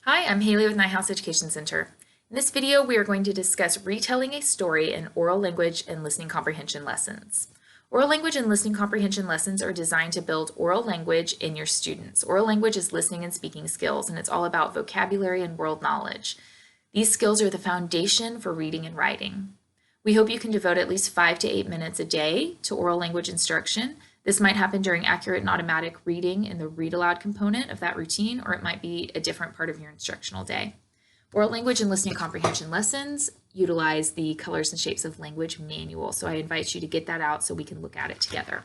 Hi, I'm Haley with Neuhaus Education Center. In this video, we are going to discuss retelling a story in oral language and listening comprehension lessons. Oral language and listening comprehension lessons are designed to build oral language in your students. Oral language is listening and speaking skills, and it's all about vocabulary and world knowledge. These skills are the foundation for reading and writing. We hope you can devote at least 5 to 8 minutes a day to oral language instruction. This might happen during accurate and automatic reading in the read aloud component of that routine, or it might be a different part of your instructional day. Oral language and listening comprehension lessons utilize the Colors and Shapes of Language manual, so I invite you to get that out so we can look at it together.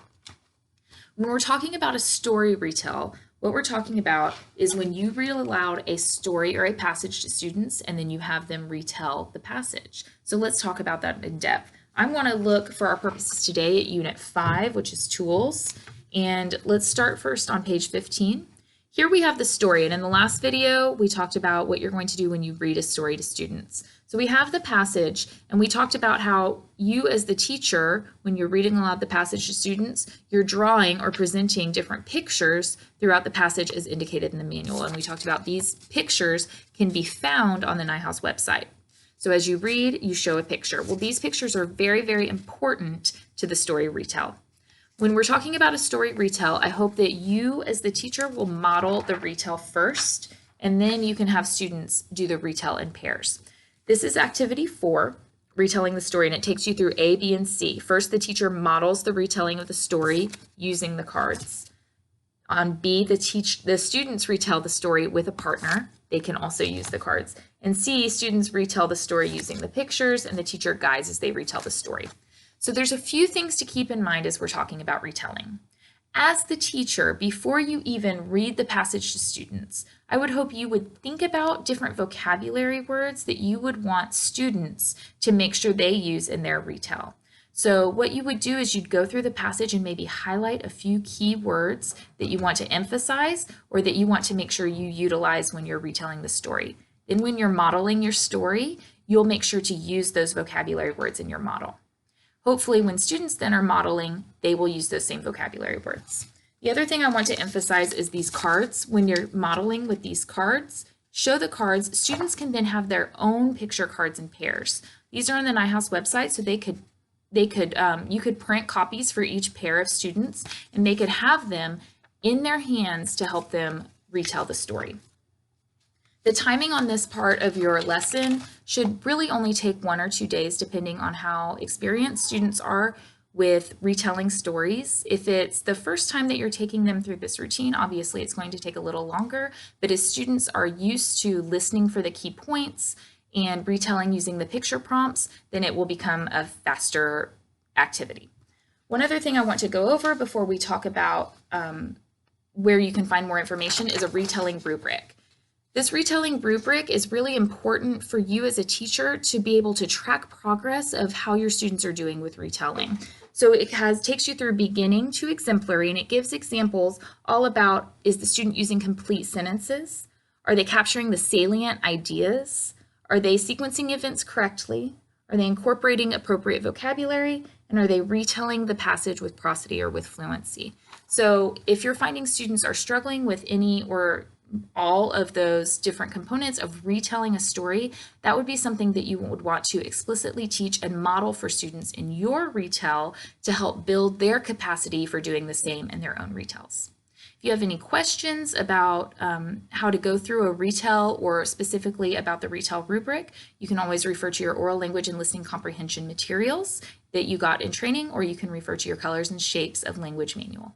When we're talking about a story retell, what we're talking about is when you read aloud a story or a passage to students and then you have them retell the passage. So let's talk about that in depth. I'm going to look for our purposes today at Unit 5, which is Tools, and let's start first on page 15. Here we have the story, and in the last video we talked about what you're going to do when you read a story to students. So we have the passage, and we talked about how you as the teacher, when you're reading aloud the passage to students, you're drawing or presenting different pictures throughout the passage as indicated in the manual, and we talked about these pictures can be found on the Neuhaus website. So as you read, you show a picture. Well, these pictures are very, very important to the story retell. When we're talking about a story retell, I hope that you as the teacher will model the retell first, and then you can have students do the retell in pairs. This is activity 4, retelling the story, and it takes you through A, B, and C. First, the teacher models the retelling of the story using the cards. On B, the students retell the story with a partner. They can also use the cards. And C, students retell the story using the pictures, and the teacher guides as they retell the story. So there's a few things to keep in mind as we're talking about retelling. As the teacher, before you even read the passage to students, I would hope you would think about different vocabulary words that you would want students to make sure they use in their retell. So what you would do is you'd go through the passage and maybe highlight a few key words that you want to emphasize or that you want to make sure you utilize when you're retelling the story. Then when you're modeling your story, you'll make sure to use those vocabulary words in your model. Hopefully when students then are modeling, they will use those same vocabulary words. The other thing I want to emphasize is these cards. When you're modeling with these cards, show the cards. Students can then have their own picture cards in pairs. These are on the Neuhaus website, so you could print copies for each pair of students, and they could have them in their hands to help them retell the story. The timing on this part of your lesson should really only take 1 or 2 days, depending on how experienced students are with retelling stories. If it's the first time that you're taking them through this routine, obviously it's going to take a little longer, but as students are used to listening for the key points and retelling using the picture prompts, then it will become a faster activity. One other thing I want to go over before we talk about where you can find more information is a retelling rubric. This retelling rubric is really important for you as a teacher to be able to track progress of how your students are doing with retelling. So it takes you through beginning to exemplary, and it gives examples all about, is the student using complete sentences? Are they capturing the salient ideas? Are they sequencing events correctly? Are they incorporating appropriate vocabulary? And are they retelling the passage with prosody or with fluency? So if you're finding students are struggling with any or all of those different components of retelling a story, that would be something that you would want to explicitly teach and model for students in your retell to help build their capacity for doing the same in their own retells. If you have any questions about how to go through a retell or specifically about the retell rubric, you can always refer to your oral language and listening comprehension materials that you got in training, or you can refer to your Colors and Shapes of Language manual.